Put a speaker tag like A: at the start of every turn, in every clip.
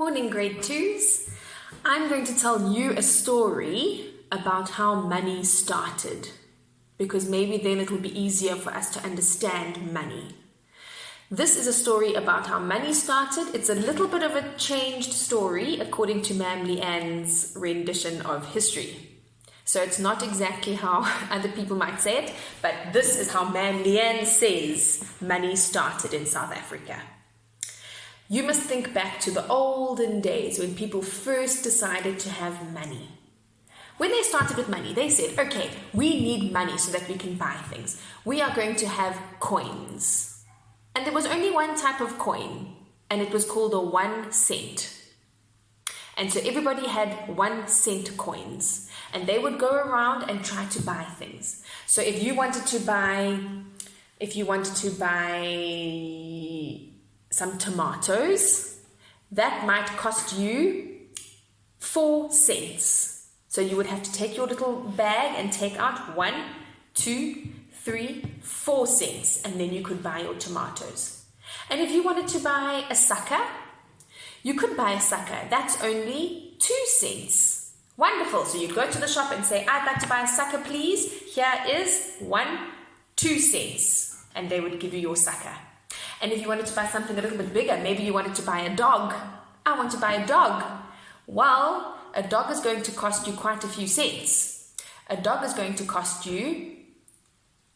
A: Morning, grade twos. I'm going to tell you a story about how money started, because maybe then it will be easier for us to understand money. This is a story about how money started. It's a little bit of a changed story according to Ma'am Leanne's rendition of history. So it's not exactly how other people might say it, but this is how Ma'am Leanne says money started in South Africa. You must think back to the olden days when people first decided to have money. When they started with money, they said, okay, we need money so that we can buy things. We are going to have coins. And there was only one type of coin, and it was called a 1 cent. And so everybody had 1 cent coins, and they would go around and try to buy things. So if you wanted to buy some tomatoes, that might cost you 4 cents. So you would have to take your little bag and take out 1, 2, 3, 4 cents, and then you could buy your tomatoes. And if you wanted to buy a sucker, you could buy a sucker. That's only 2 cents. Wonderful. So you'd go to the shop and say, I'd like to buy a sucker, please. Here is 2 cents. And they would give you your sucker. And if you wanted to buy something a little bit bigger, maybe you wanted to buy a dog. I want to buy a dog. Well, a dog is going to cost you quite a few cents. A dog is going to cost you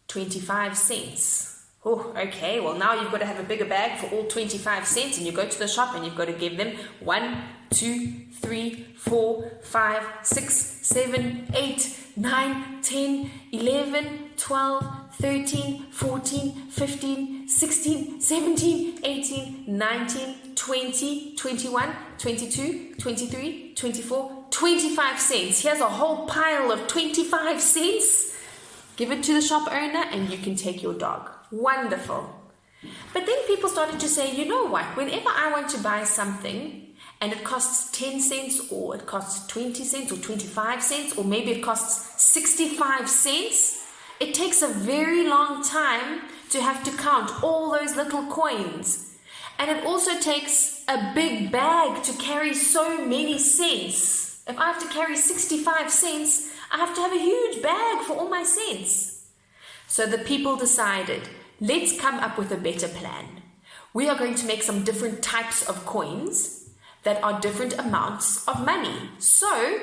A: 25 cents. Oh, okay, well now you've got to have a bigger bag for all 25 cents, and you go to the shop and you've got to give them 1, 2, 3, 4, 5, 6, 7, 8, 9, 10, 11, 12, 13, 14, 15, 16, 17, 18, 19, 20, 21, 22, 23, 24, 25 cents. Here's a whole pile of 25 cents. Give it to the shop owner and you can take your dog. Wonderful. But then people started to say, you know what, whenever I want to buy something and it costs 10 cents or it costs 20 cents or 25 cents or maybe it costs 65 cents, it takes a very long time to have to count all those little coins. And it also takes a big bag to carry so many cents. If I have to carry 65 cents, I have to have a huge bag for all my cents. So the people decided, let's come up with a better plan. We are going to make some different types of coins that are different amounts of money. So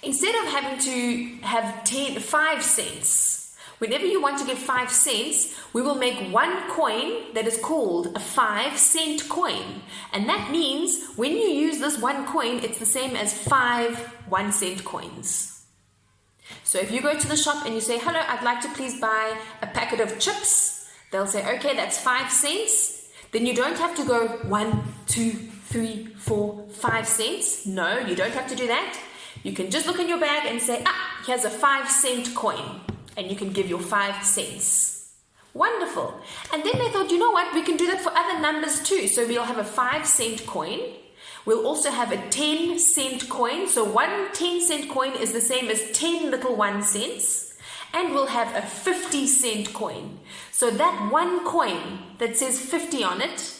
A: instead of having to have 5 cents, whenever you want to give 5 cents, we will make one coin that is called a 5 cent coin. And that means when you use this one coin, it's the same as 5 1 cent coins. So if you go to the shop and you say, hello, I'd like to please buy a packet of chips, they'll say, okay, that's 5 cents. Then you don't have to go 1, 2, 3, 4, 5 cents. No, you don't have to do that. You can just look in your bag and say, here's a 5 cent coin. And you can give your 5 cents. Wonderful. And then they thought, you know what, we can do that for other numbers too. So we'll have a 5 cent coin. We'll also have a 10 cent coin. So one 10 cent coin is the same as 10 little 1 cents. And we'll have a 50 cent coin. So that one coin that says 50 on it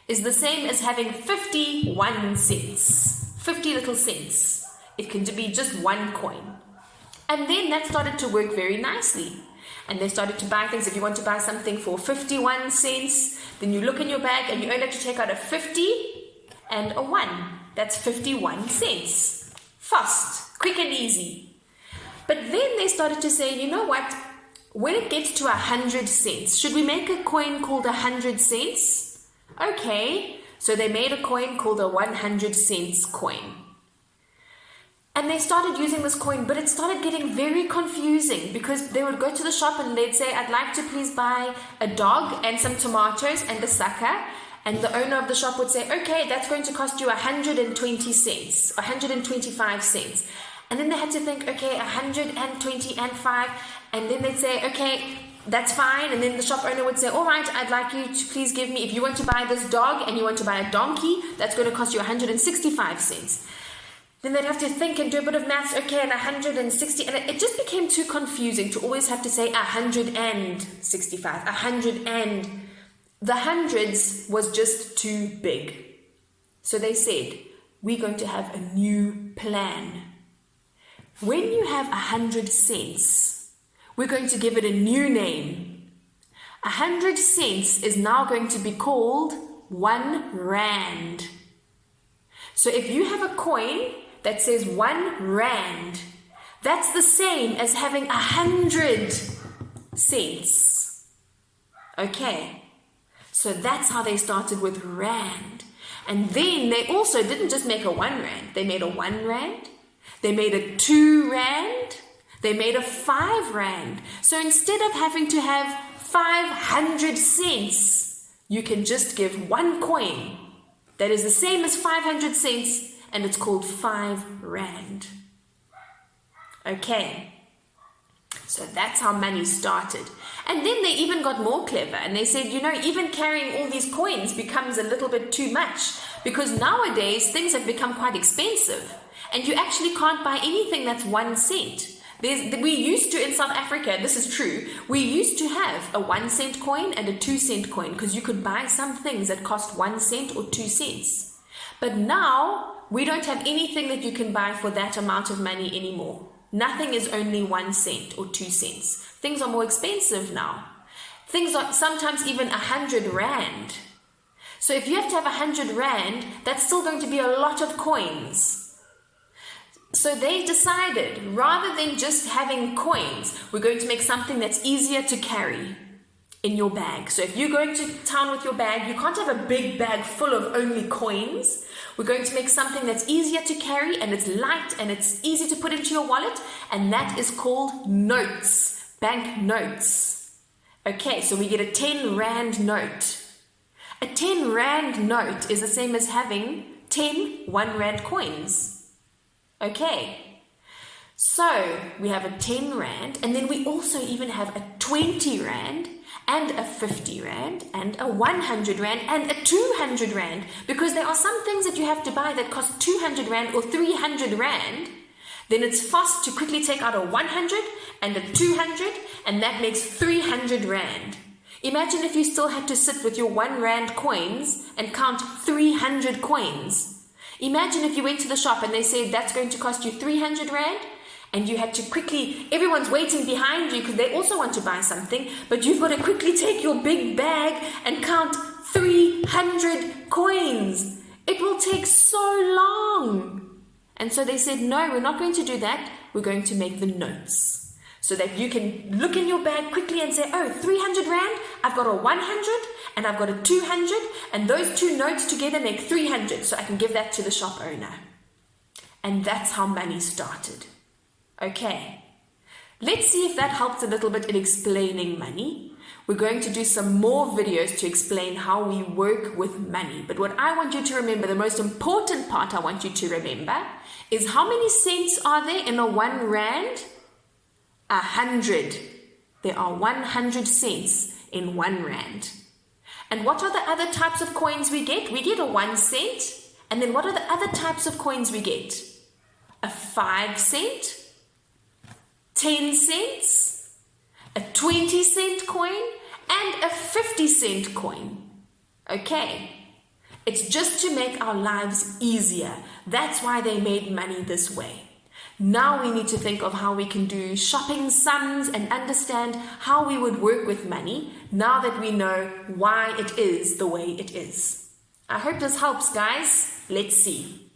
A: is the same as having 51 cents. 50 little cents. It can be just one coin. And then that started to work very nicely. And they started to buy things. If you want to buy something for 51 cents, then you look in your bag and you only have to take out a 50 and a 1. That's 51 cents. Fast, quick and easy. But then they started to say, you know what? When it gets to 100 cents, should we make a coin called 100 cents? Okay, so they made a coin called a 100 cents coin. And they started using this coin, but it started getting very confusing because they would go to the shop and they'd say, I'd like to please buy a dog and some tomatoes and a sucker. And the owner of the shop would say, okay, that's going to cost you 120 cents, 125 cents. And then they had to think, okay, 120 and 5. And then they'd say, okay, that's fine. And then the shop owner would say, all right, I'd like you to please give me, if you want to buy this dog and you want to buy a donkey, that's going to cost you 165 cents. Then they'd have to think and do a bit of maths. Okay, and 160, and it just became too confusing to always have to say 165, 100 and. The hundreds was just too big. So they said, we're going to have a new plan. When you have 100 cents, we're going to give it a new name. 100 cents is now going to be called 1 rand. So if you have a coin that says 1 rand, that's the same as having 100 cents. Okay, so that's how they started with rand. And then they also didn't just make a 1 rand, they made a 1 rand, they made a 2 rand, they made a 5 rand. So instead of having to have 500 cents, you can just give 1 coin that is the same as 500 cents, and it's called 5 rand. Okay, so that's how money started. And then they even got more clever, and they said, you know, even carrying all these coins becomes a little bit too much, because nowadays things have become quite expensive, and you actually can't buy anything that's 1 cent. We used to, in South Africa, this is true, we used to have a 1 cent coin and a 2 cent coin, because you could buy some things that cost 1 cent or 2 cents. But now, we don't have anything that you can buy for that amount of money anymore. Nothing is only 1 cent or 2 cents. Things are more expensive now. Things are sometimes even 100 rand. So if you have to have 100 rand, that's still going to be a lot of coins. So they decided, rather than just having coins, we're going to make something that's easier to carry in your bag. So if you're going to town with your bag, you can't have a big bag full of only coins. We're going to make something that's easier to carry, and it's light, and it's easy to put into your wallet, and that is called notes, bank notes. Okay, so we get a 10 rand note. A 10 rand note is the same as having 10 1 rand coins. Okay, so we have a 10 rand, and then we also even have a 20 rand, and a 50 rand, and a 100 rand, and a 200 rand, because there are some things that you have to buy that cost 200 rand or 300 rand. Then it's fast to quickly take out a 100 and a 200, and that makes 300 rand. Imagine if you still had to sit with your 1 rand coins and count 300 coins. Imagine if you went to the shop and they said that's going to cost you 300 rand, and you had to quickly, everyone's waiting behind you because they also want to buy something, but you've got to quickly take your big bag and count 300 coins. It will take so long. And so they said, no, we're not going to do that. We're going to make the notes, so that you can look in your bag quickly and say, oh, 300 rand, I've got a 100 and I've got a 200, and those two notes together make 300, so I can give that to the shop owner. And that's how money started. Okay, let's see if that helps a little bit in explaining money. We're going to do some more videos to explain how we work with money. But what I want you to remember, the most important part I want you to remember, is how many cents are there in a 1 rand? 100. There are 100 cents in 1 rand. And what are the other types of coins we get? We get a 1 cent. And then what are the other types of coins we get? A 5 cent, 10 cents, a 20 cent coin, and a 50 cent coin. Okay. It's just to make our lives easier. That's why they made money this way. Now we need to think of how we can do shopping sums and understand how we would work with money now that we know why it is the way it is. I hope this helps, guys. Let's see.